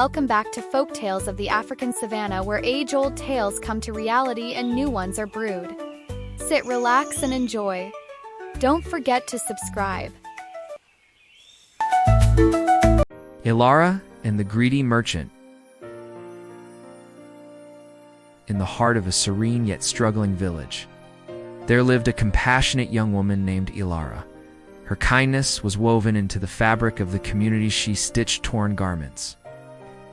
Welcome back to Folk Tales of the African Savannah, where age-old tales come to reality and new ones are brewed. Sit, relax, and enjoy. Don't forget to subscribe. Elara and the Greedy Merchant. In the heart of a serene yet struggling village, there lived a compassionate young woman named Elara. Her kindness was woven into the fabric of the community. She stitched torn garments,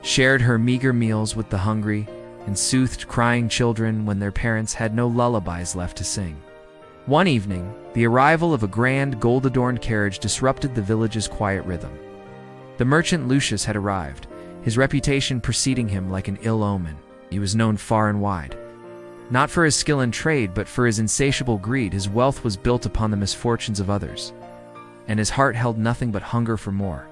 shared her meager meals with the hungry, and soothed crying children when their parents had no lullabies left to sing. One evening, the arrival of a grand, gold-adorned carriage disrupted the village's quiet rhythm. The merchant Lucius had arrived, his reputation preceding him like an ill omen. He was known far and wide, not for his skill in trade, but for his insatiable greed. His wealth was built upon the misfortunes of others, and his heart held nothing but hunger for more.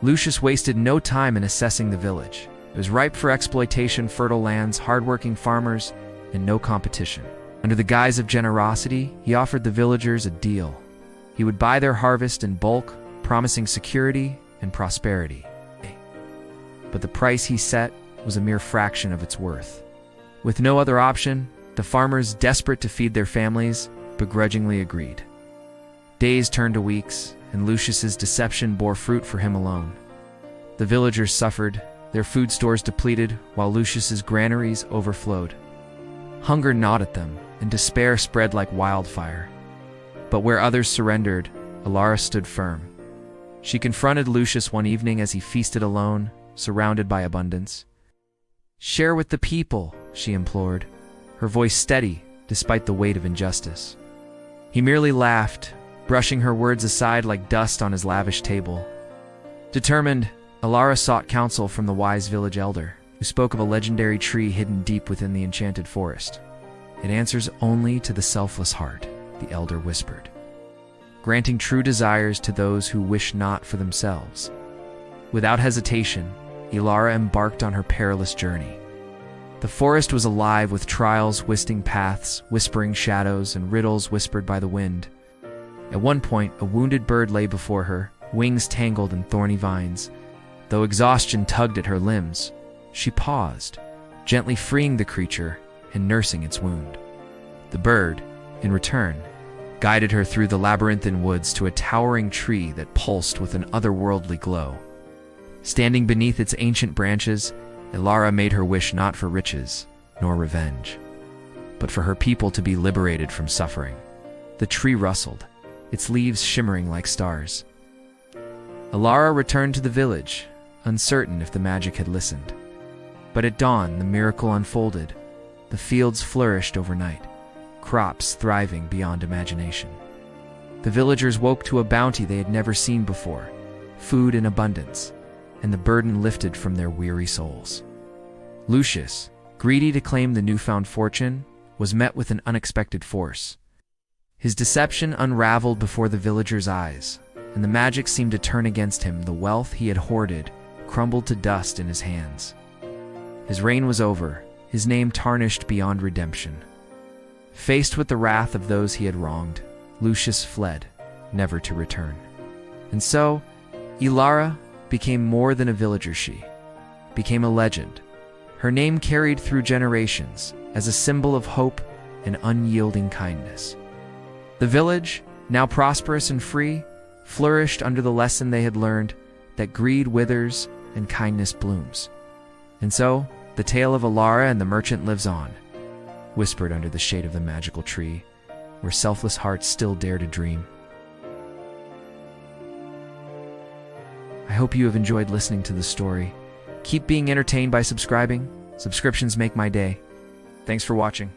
Lucius wasted no time in assessing the village. It was ripe for exploitation, fertile lands, hard-working farmers, and no competition. Under the guise of generosity, he offered the villagers a deal. He would buy their harvest in bulk, promising security and prosperity. But the price he set was a mere fraction of its worth. With no other option, the farmers, desperate to feed their families, begrudgingly agreed. Days turned to weeks, and Lucius's deception bore fruit for him alone. The villagers suffered, their food stores depleted, while Lucius's granaries overflowed. Hunger gnawed at them, and despair spread like wildfire. But where others surrendered, Elara stood firm. She confronted Lucius one evening as he feasted alone, surrounded by abundance. "Share with the people," she implored, her voice steady despite the weight of injustice. He merely laughed, brushing her words aside like dust on his lavish table. Determined, Elara sought counsel from the wise village elder, who spoke of a legendary tree hidden deep within the enchanted forest. "It answers only to the selfless heart," the elder whispered, "granting true desires to those who wish not for themselves." Without hesitation, Elara embarked on her perilous journey. The forest was alive with trials, twisting paths, whispering shadows, and riddles whispered by the wind. At one point, a wounded bird lay before her, wings tangled in thorny vines. Though exhaustion tugged at her limbs, she paused, gently freeing the creature and nursing its wound. The bird, in return, guided her through the labyrinthine woods to a towering tree that pulsed with an otherworldly glow. Standing beneath its ancient branches, Elara made her wish not for riches nor revenge, but for her people to be liberated from suffering. The tree rustled, its leaves shimmering like stars. Elara returned to the village, uncertain if the magic had listened. But at dawn, the miracle unfolded. The fields flourished overnight, crops thriving beyond imagination. The villagers woke to a bounty they had never seen before, food in abundance, and the burden lifted from their weary souls. Lucius, greedy to claim the newfound fortune, was met with an unexpected force. His deception unraveled before the villagers' eyes, and the magic seemed to turn against him. The wealth he had hoarded crumbled to dust in his hands. His reign was over, his name tarnished beyond redemption. Faced with the wrath of those he had wronged, Lucius fled, never to return. And so, Elara became more than a villager. She became a legend, her name carried through generations as a symbol of hope and unyielding kindness. The village, now prosperous and free, flourished under the lesson they had learned that greed withers and kindness blooms. And so, the tale of Elara and the merchant lives on, whispered under the shade of the magical tree, where selfless hearts still dare to dream. I hope you have enjoyed listening to the story. Keep being entertained by subscribing. Subscriptions make my day. Thanks for watching.